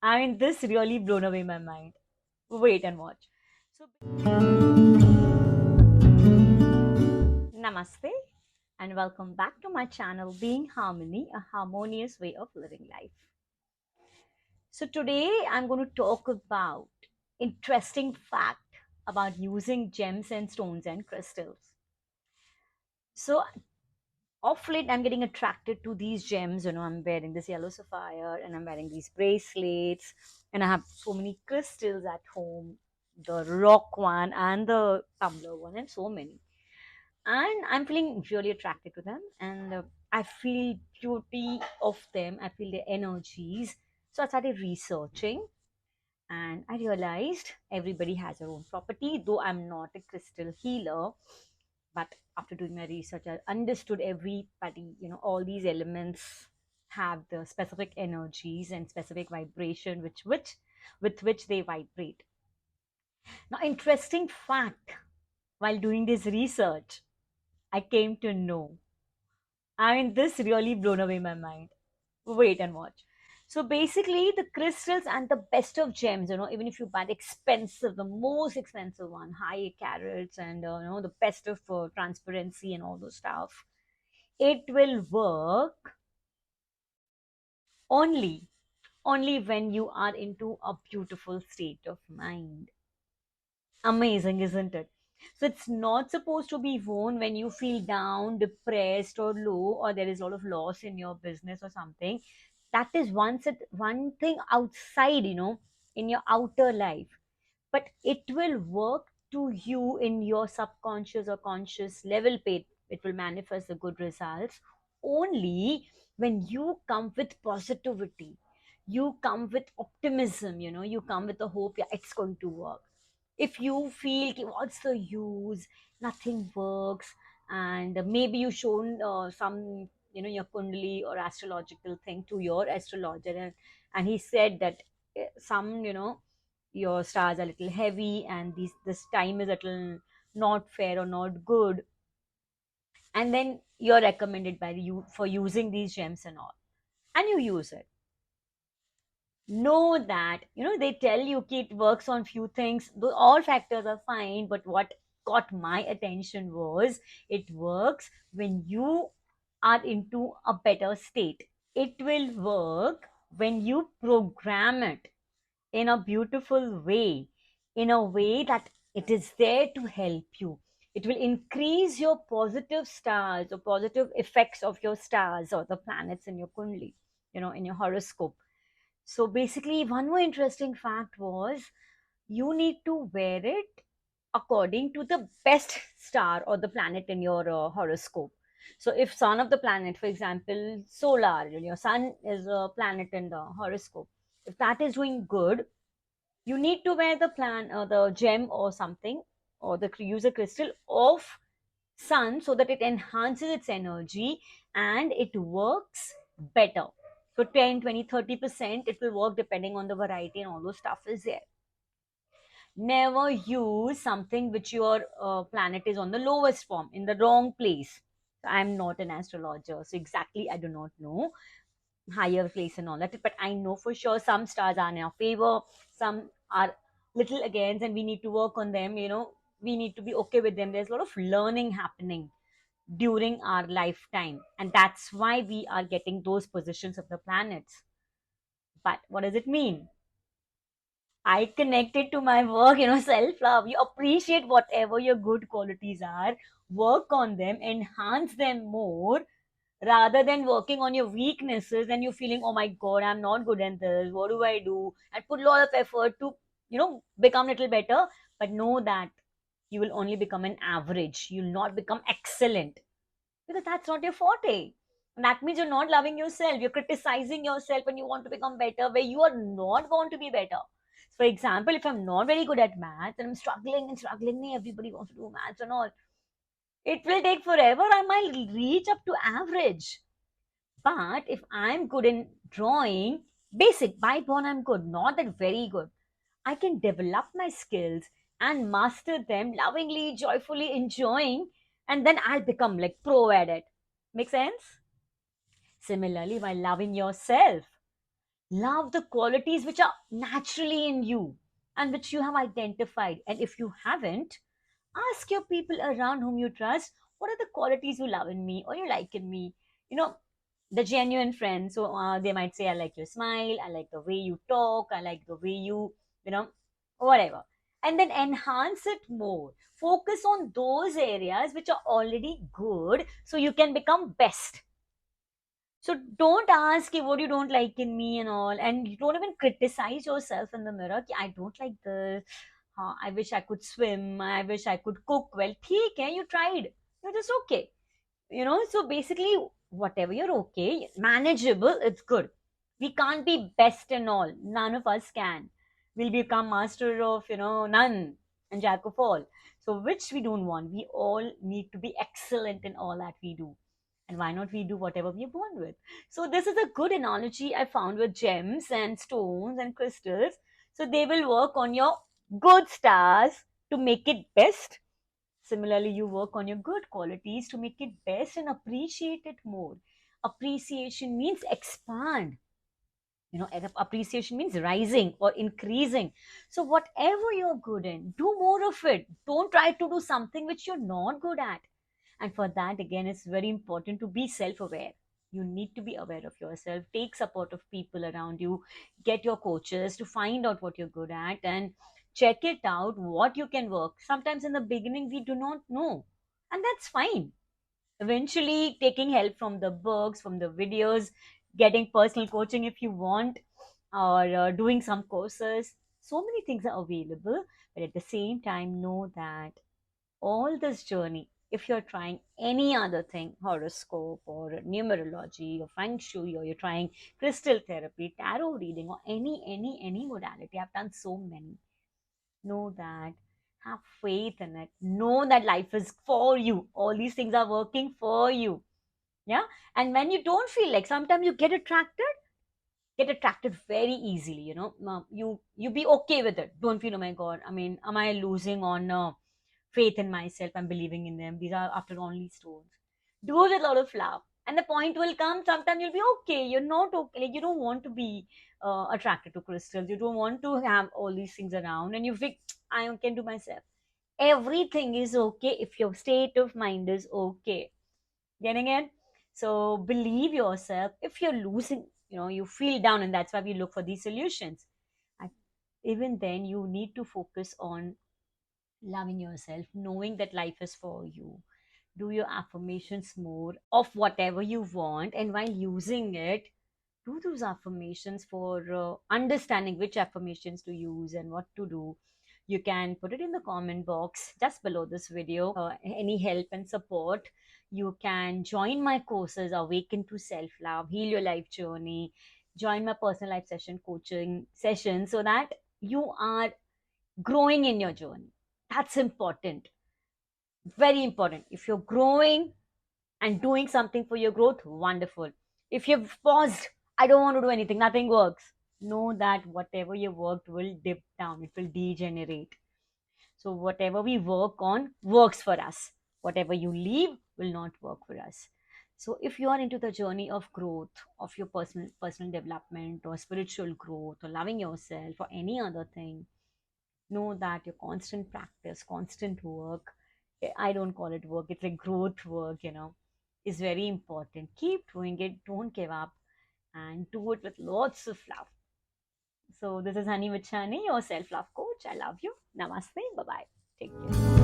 I mean, this really blown away my mind. Wait and watch. So, namaste and welcome back to my channel, Being Harmony, a harmonious way of living life. So, today I'm going to talk about interesting fact about using gems and stones and crystals. So, of late I'm getting attracted to these gems. I'm wearing this yellow sapphire and I'm wearing these bracelets, and I have so many crystals at home, the rock one and the tumbler one, and so many. And I'm feeling really attracted to them, and I feel beauty of them, I feel their energies. So I started researching, and I realized everybody has their own property. Though I'm not a crystal healer, but after doing my research, I understood everybody, all these elements have the specific energies and specific vibration which with which they vibrate. Now, interesting fact, while doing this research, I came to know, I mean, this really blown away my mind. Wait and watch. So basically, the crystals and the best of gems, even if you buy the expensive, the most expensive one, high carats, and the best of transparency and all those stuff, it will work only, only when you are into a beautiful state of mind. Amazing, isn't it? So it's not supposed to be worn when you feel down, depressed, or low, or there is a lot of loss in your business or something. That is one thing outside, in your outer life. But it will work to you in your subconscious or conscious level. It will manifest the good results only when you come with positivity. You come with optimism, you come with the hope, yeah, it's going to work. If you feel "Ki, what's the use, nothing works," and maybe you shown some your kundali or astrological thing to your astrologer, and he said that some your stars are a little heavy and this time is a little not fair or not good, and then you're recommended by you for using these gems and all, and you use it. Know that they tell you ki it works on few things, though all factors are fine, but what got my attention was it works when you are into a better state. It will work when you program it in a beautiful way, in a way that it is there to help you. It will increase your positive stars or positive effects of your stars or the planets in your kundli, in your horoscope. So basically, one more interesting fact was you need to wear it according to the best star or the planet in your horoscope. So if sun of the planet, for example, solar, your sun is a planet in the horoscope. If that is doing good, you need to wear the gem or something, or the use a crystal of sun, so that it enhances its energy and it works better. So 10, 20, 30% it will work depending on the variety, and all those stuff is there. Never use something which your planet is on the lowest form, in the wrong place. I'm not an astrologer, so exactly I do not know higher place and all that, but I know for sure some stars are in our favor, some are little against, and we need to work on them. We need to be okay with them. There's a lot of learning happening during our lifetime, and that's why we are getting those positions of the planets. But what does it mean? I connect it to my work, self love. You appreciate whatever your good qualities are, work on them, enhance them more, rather than working on your weaknesses and you feeling, oh my god, I'm not good at this, what do I do, and put a lot of effort to become a little better. But know that you will only become an average, you'll not become excellent, because that's not your forte. And that means you're not loving yourself, you're criticizing yourself, and you want to become better where you are not going to be better. For example, if I'm not very good at math and I'm struggling and struggling, everybody wants to do maths and all, it will take forever. I might reach up to average. But if I'm good in drawing, basic, by born I'm good, not that very good, I can develop my skills and master them lovingly, joyfully, enjoying, and then I'll become like pro at it. Make sense? Similarly, while loving yourself, Love the qualities which are naturally in you and which you have identified. And if you haven't, ask your people around whom you trust, what are the qualities you love in me or you like in me? You know, the genuine friends. So they might say, I like your smile, I like the way you talk, I like the way you know, whatever. And then enhance it more. Focus on those areas which are already good so you can become best. So don't ask what you don't like in me and all, and you don't even criticize yourself in the mirror. "Ki, I don't like this. I wish I could swim. I wish I could cook well." ठीक है, you tried. You're just okay. So basically, whatever you're okay, manageable, it's good. We can't be best in all. None of us can. We'll become master of none and jack of all. So which we don't want. We all need to be excellent in all that we do. And why not we do whatever we are born with? So this is a good analogy I found with gems and stones and crystals. So they will work on your good stars to make it best. Similarly, you work on your good qualities to make it best and appreciate it more. Appreciation means expand. Appreciation means rising or increasing. So whatever you're good in, do more of it. Don't try to do something which you're not good at. And for that, again, it's very important to be self aware. You need to be aware of yourself, take support of people around you, get your coaches to find out what you're good at, and check it out what you can work. Sometimes in the beginning, we do not know, and that's fine. Eventually, taking help from the books, from the videos, getting personal coaching if you want, or doing some courses. So many things are available, but at the same time, know that all this journey, if you're trying any other thing, horoscope or numerology or feng shui, or you're trying crystal therapy, tarot reading, or any modality, I've done so many. Know that, have faith in it, know that life is for you, all these things are working for you. Yeah. And when you don't feel like, sometimes you get attracted very easily. You be okay with it. Don't feel, oh my god, I mean, am I losing on faith in myself? I'm believing in them. These are after only stones. Do it with a lot of love. And the point will come, sometimes you'll be okay. You're not okay. Like, you don't want to be attracted to crystals. You don't want to have all these things around. And you think, I can do myself. Everything is okay if your state of mind is okay. Getting it? So believe yourself. If you're losing, you feel down, and that's why we look for these solutions. And even then, you need to focus on loving yourself, knowing that life is for you. Do your affirmations more of whatever you want, and while using it, do those affirmations for understanding which affirmations to use and what to do. You can put it in the comment box just below this video. Any help and support, you can join my courses, Awaken to Self Love, Heal Your Life Journey, join my personal life session coaching session, so that you are growing in your journey. That's important, very important. If you're growing and doing something for your growth, wonderful. If you've paused, I don't want to do anything, nothing works, know that whatever you worked will dip down, it will degenerate. So whatever we work on works for us, whatever you leave will not work for us. So if you are into the journey of growth, of your personal development or spiritual growth or loving yourself or any other thing, know that your constant practice, constant work, I don't call it work, it's like growth work, is very important. Keep doing it, don't give up, and do it with lots of love. So, this is Honey Vachhani, your self love coach. I love you. Namaste. Bye bye. Take care.